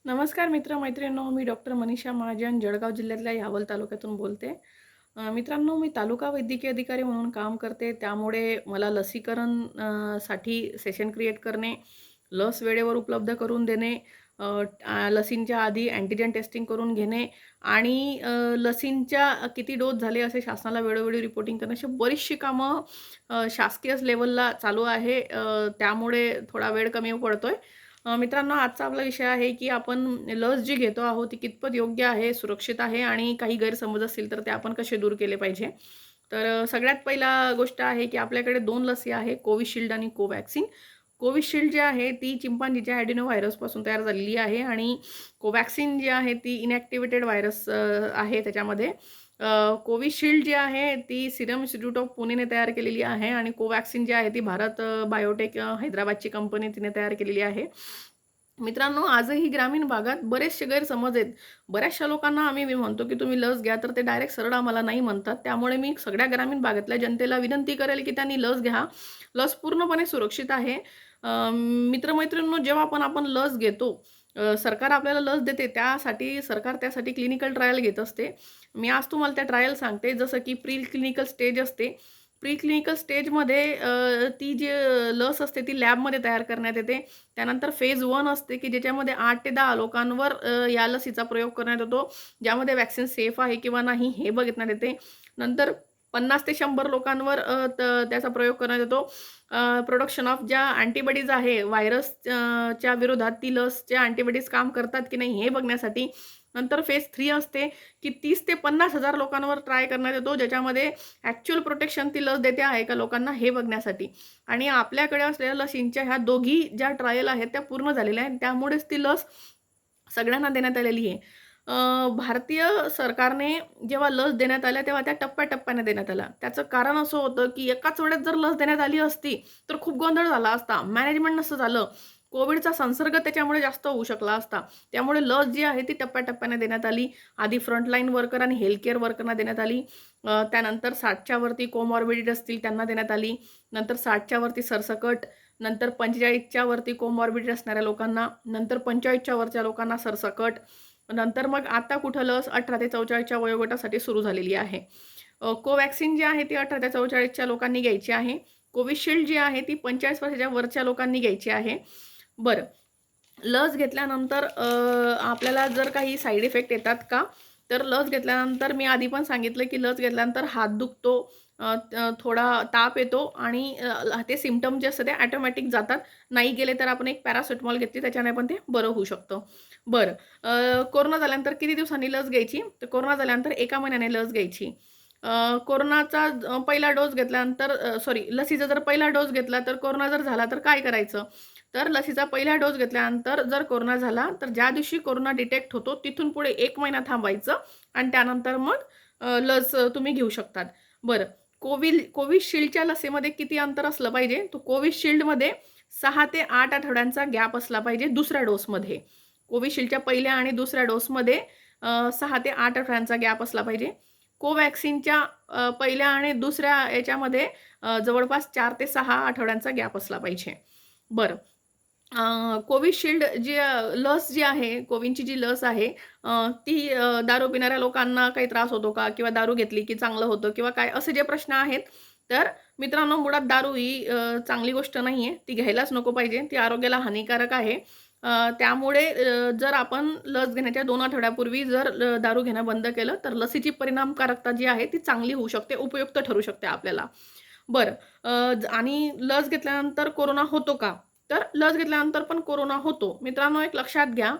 नमस्कार मित्र-मैत्रिणींनो, मी डॉक्टर मनीषा महाजन जळगाव जिल्ह्यातल्या यावल तालुक्यातून बोलते. मित्रांनो, मी तालुका वैद्यकीय अधिकारी म्हणून काम करते. त्यामुळे मला लसीकरण साठी सेशन क्रिएट करणे, लस वेळेवर उपलब्ध करून देणे, अ, लसींच्या आधी अँटिजेन टेस्टिंग करून घेणे आणि लसींच्या किती डोस झाले असे शासनाला वेळोवेळी रिपोर्टिंग करणे, अशी बरीचशी कामं शासकीय लेव्हलला चालू आहे. त्यामुळे थोडा वेळ कमी पडतोय. मित्रांनो, आजचा आपला विषय आहे, की आपण लस जी घेतो आहोत, ती कितपत योग्य आहे, सुरक्षित आहे आणि काही गैरसमज असतील, तर ते आपण कसे दूर केले पाहिजे. तर सगळ्यात पहिला गोष्ट आहे, की आपल्याकडे 2 लसी आहे, कोविशिल्ड आणि कोव्हॅक्सिन. कोविशिल्ड जी आहे, ती चिंपांजीच्या ॲडिनो व्हायरसपासून तयार झालेली आहे आणि कोव्हॅक्सिन जी आहे, ती इनॅक्टिव्हेटेड व्हायरस आहे त्याच्यामध्ये. कोविशिल्ड जी आहे, ती सिरम इन्स्टिट्यूट ऑफ पुणेने तयार केलेली आहे आणि कोव्हॅक्सिन जी आहे, ती भारत बायोटेक हैदराबादची कंपनी तिने तयार केलेली आहे. मित्रांनो, आजही ग्रामीण भागात बरेचसे गैरसमज आहेत. बऱ्याचशा लोकांना मी म्हणतो, की तुम्ही लस घ्या, तर ते डायरेक्ट सरळ आम्हाला नाही म्हणतात. त्यामुळे मी सगळ्या ग्रामीण भागातल्या जनतेला विनंती करेल, की त्यांनी लस घ्या. लस पूर्णपणे सुरक्षित आहे. मित्र जेव्हा पण आपण लस घेतो, सरकार आपल्याला लस देते, सरकार त्यासाठी क्लिनिकल ट्रायल घेत असते. मी आज तुम्हाला त्या ट्रायल सांगते. जसं की प्री क्लिनिकल स्टेज असते. प्री क्लिनिकल स्टेजमध्ये ती जी लस असते, ती लॅबमध्ये तयार करण्यात येते. त्यानंतर फेज 1 असते, की ज्याच्यामध्ये 8 ते 10 लोकांवर या लसीचा प्रयोग करण्यात येतो. ज्यामध्ये व्हॅक्सिन सेफ आहे किंवा नाही हे बघण्यात येते. नंतर 50 ते 100 लोकांवर त्याचा प्रयोग करण्यात येतो. प्रोडक्शन ऑफ ज्या अँटिबॉडीज आहे व्हायरस च्या विरोधात ती लसच्या अँटिबॉडीज काम करतात की नाही हे बघण्यासाठी. नंतर फेज 3 असते, की 30 ते 50,000 लोकांवर ट्राय करण्यात येतो, ज्याच्यामध्ये ॲक्चुअल प्रोटेक्शन ती लस देते आहे का लोकांना हे बघण्यासाठी. आणि आपल्याकडे असलेल्या लसींच्या ह्या दोघी ज्या ट्रायल आहेत त्या पूर्ण झालेल्या आहेत. त्यामुळेच ती लस सगळ्यांना देण्यात आलेली आहे. भारतीय सरकारने जेव्हा लस देण्यात आल्या, तेव्हा त्या टप्प्या देण्यात आल्या. त्याचं कारण असं होतं, की एकाच वेळेस जर लस देण्यात आली असती, तर खूप गोंधळ झाला असता. मॅनेजमेंट नसतं झालं. कोविडचा संसर्ग त्याच्यामुळे जास्त होऊ शकला असता. त्यामुळे लस जी आहे ती टप्प्या देण्यात आली. आधी फ्रंटलाईन वर्कर आणि हेल्थ केअर वर्करना देण्यात आली. त्यानंतर 60च्या वरती कोमॉर्बिडिटी असतील त्यांना देण्यात आली. नंतर 60च्या वरती सरसकट, नंतर 45च्या वरती कोमॉर्बिडिटी असणाऱ्या लोकांना, नंतर 45च्या वरच्या लोकांना सरसकट, नंतर मग आता कुठं लस 18 ते 44च्या वयोगटासाठी सुरू झालेली आहे. कोव्हॅक्सिन जी आहे ती 18 ते 44च्या लोकांनी घ्यायची आहे. कोविशिल्ड जी आहे ती 45 वर्षाच्या वरच्या लोकांनी घ्यायची आहे. बरं. लस घेतल्यानंतर आपल्याला जर काही साइड इफेक्ट येतात का? तर लस घेतल्यानंतर मी आधी पण सांगितलं, की लस घेतल्यानंतर हात दुखतो, थोडा ताप येतो आणि ते सिम्प्टम जे असतात ते ऑटोमॅटिक जातात. नाही गेले तर आपण एक पॅरासिटामॉल घेतली त्याच्याने पण ते बरं होऊ शकतं. बरं. कोरोना झाल्यानंतर किती दिवसांनी लस घ्यायची? तर कोरोना झाल्यानंतर 1 महिन्याने लस घ्यायची. कोरोनाचा पहिला डोस घेतल्यानंतर सॉरी लसीचा जर पहिला डोस घेतला तर कोरोना जर झाला तर काय करायचं? तर लसीचा पहिला डोस घेतल्यानंतर जर कोरोना झाला, तर ज्या दिवशी कोरोना डिटेक्ट होतो तिथून पुढे 1 महिना थांबायचं आणि त्यानंतर मग लस तुम्ही घेऊ शकतात. बरं. कोविशिल्डच्या लसीमध्ये किती अंतर असलं पाहिजे? तर कोविशिल्डमध्ये 6 ते 8 आठवड्यांचा गॅप असला पाहिजे दुसऱ्या डोसमध्ये. कोविशिल्डच्या पहिल्या आणि दुसऱ्या डोसमध्ये 6 ते 8 आठवड्यांचा गॅप असला पाहिजे. कोव्हॅक्सिनच्या पहिल्या आणि दुसऱ्या याच्यामध्ये जवळपास 4 ते 6 आठवड्यांचा गॅप असला पाहिजे. बरं. कोविशिल्ड जी लस जी आहे, कोविनची जी लस आहे, ती दारू पिणाऱ्या लोकांना काही त्रास होतो का? किंवा दारू घेतली की चांगलं होतं किंवा काय असे जे प्रश्न आहेत. तर मित्रांनो, मुळात दारू ही चांगली गोष्ट नाहीये. ती घ्यायलाच नको पाहिजे. ती आरोग्याला हानिकारक आहे. त्यामुळे जर आपण लस घेण्याच्या 2 आठवड्यापूर्वी जर दारू घेणं बंद केलं, तर लसीची परिणामकारकता जी आहे ती चांगली होऊ शकते, उपयुक्त ठरू शकते आपल्याला. बरं. आणि लस घेतल्यानंतर कोरोना होतो का? तर लस घेतल्यानंतर पण कोरोना होतो. मित्रांनो, एक लक्षात घ्या,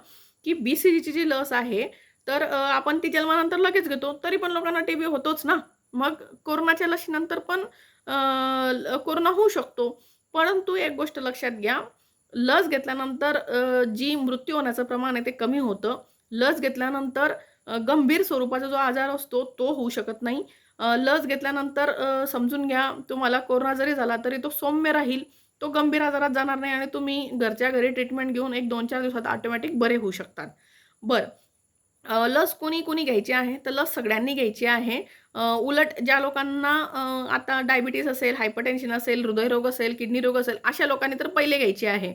की BCGची जी लस आहे, तर आपण ती जन्मानंतर लगेच घेतो, तरी पण लोकांना टीबी होतोच ना. मग कोरोनाच्या लसीनंतर पण कोरोना होऊ शकतो. परंतु एक गोष्ट लक्षात घ्या, लस घेतल्यानंतर जी मृत्यू होण्याचं प्रमाण आहे ते कमी होतं. लस घेतल्यानंतर गंभीर स्वरूपाचा जो आजार असतो तो होऊ शकत नाही. लस घेतल्यानंतर समजून घ्या, तुम्हाला कोरोना जरी झाला तरी तो सौम्य राहील. तो गंभीर आजारात जाणार नाही आणि तुम्ही घरच्या घरी ट्रीटमेंट घेऊन एक 2-4 दिवसात ऑटोमॅटिक बरे होऊ शकतात. बरं. लस कोणी-कोणी घ्यायची आहे? तर लस सगळ्यांनी घ्यायची आहे. उलट ज्या लोकांना आता डायबिटीज असेल, हायपरटेन्शन असेल, हृदयरोग असेल, किडनी रोग असेल, अशा लोकांनी तर पहिले घ्यायची आहे.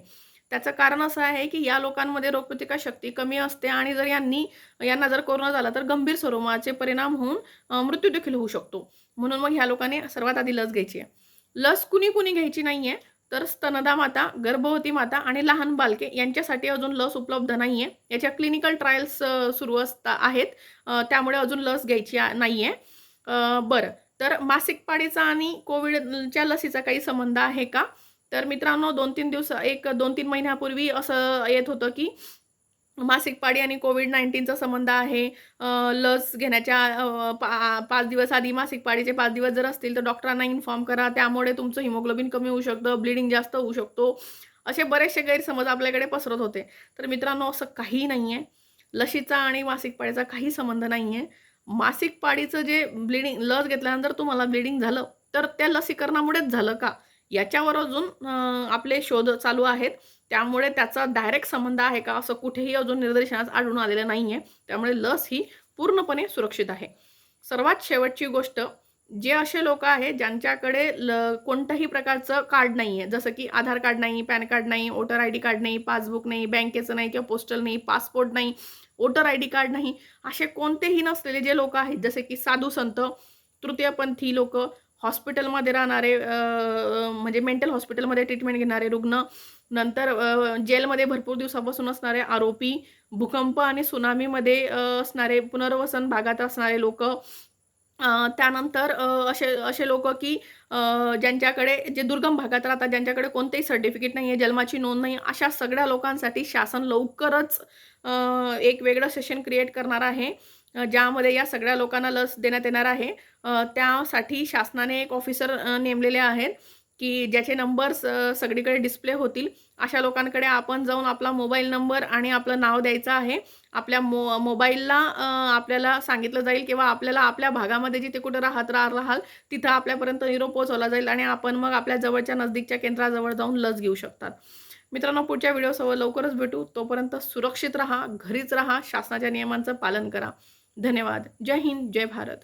त्याचं कारण असं आहे, की या लोकांमध्ये रोगप्रतिकारशक्ती कमी असते आणि जर यांना जर कोरोना झाला तर गंभीर स्वरूपाचे परिणाम होऊन मृत्यू देखील होऊ शकतो. म्हणून मग ह्या लोकांनी सर्वात आधी लस घ्यायची आहे. लस कुणी-कुणी घ्यायची नाहीये, तर स्तनदा माता, गर्भवती माता आणि लहान बालके यांच्यासाठी अजून लस उपलब्ध नाहीये. याच्या क्लिनिकल ट्रायल्स सुरू आहेत. त्यामुळे अजून लस घ्यायची नाहीये. बरं, तर मासिक पाळीचा आणि कोविडच्या लसीचा काही संबंध आहे का? तर मित्रांनो 2-3 महिन्यापूर्वी असं येत होतं, की मासिक पाळी आणि कोविड-19चा संबंध आहे. लस घेण्याच्या 5 दिवस आधी मासिक पाळीचे 5 दिवस जर असतील, तर डॉक्टरांना इन्फॉर्म करा. त्यामुळे तुमचं हिमोग्लोबिन कमी होऊ शकतं, ब्लीडिंग जास्त होऊ शकतो. असे बरेचसे गैरसमज आपल्याकडे पसरत होते. तर मित्रांनो असं काहीही नाहीये. लशीचा आणि मासिक पाळीचा काही संबंध नाहीये. मासिक पाळीचं जे लस घेतल्यानंतर तुम्हाला ब्लीडिंग झालं, तर त्या लसीकरणामुळेच झालं का? याच्यावर अजून आपले शोध चालू आहेत. त्यामुळे त्याचा डायरेक्ट संबंध आहे का, असं कुठेही अजून निदर्शनास आढळून आलेलं नाहीये. त्यामुळे लस ही पूर्णपणे सुरक्षित आहे. सर्वात शेवटची गोष्ट, जे असे लोकं आहेत ज्यांच्याकडे कोणत्याही प्रकारचं कार्ड नाहीये, जसं की आधार कार्ड नाही, पॅन कार्ड नाही, वोटर आयडी कार्ड नाही, पासबुक नाही, बँकेचं नाही किंवा पोस्टल नाही, पासपोर्ट नाही, वोटर आयडी कार्ड नाही, असे कोणतेही नसलेले जे लोकं आहेत, जसे की साधू-संत, तृतीयपंथी लोकं, हॉस्पिटलमध्ये राहणारे म्हणजे मेंटल हॉस्पिटलमध्ये ट्रीटमेंट घेणारे रुग्ण, नंतर जेलमध्ये भरपूर दिवसापासून असणारे आरोपी, भूकंप आणि त्सुनामीमध्ये असणारे पुनर्वसन भागात असणारे लोकं, त्यानंतर असे असे लोकं की ज्यांच्याकडे जे दुर्गम भागात राहतात, ज्यांच्याकडे कोणतेही सर्टिफिकेट नाहीये, जन्माची नोंद नाही, अशा सगळ्या लोकांसाठी शासन लवकरच एक वेगळं सेशन क्रिएट करणार आहे. ज्यामध्ये या सगळ्या लोकांना लस देण्यात येणार आहे. त्यासाठी शासनाने एक ऑफिसर नेमलेले आहेत, की ज्याचे नंबर्स सगळीकडे डिस्प्ले होतील. अशा लोकांकडे आपण जाऊन आपला मोबाईल नंबर आणि आपलं नाव द्यायचं आहे. आपल्या मोबाईलला आपल्याला सांगितलं जाईल किंवा आपल्याला आपल्या भागामध्ये जिथे कुठे राहाल, तिथं आपल्यापर्यंत निरोप पोहोचवला जाईल आणि आपण मग आपल्या जवळच्या नजदीकच्या केंद्राजवळ जाऊन लस घेऊ शकतात. मित्रांनो, पुढच्या व्हिडिओसोबत लवकरच भेटू. तोपर्यंत सुरक्षित राहा, घरीच राहा, शासनाच्या नियमांचं पालन करा. धन्यवाद. जय हिंद, जय भारत.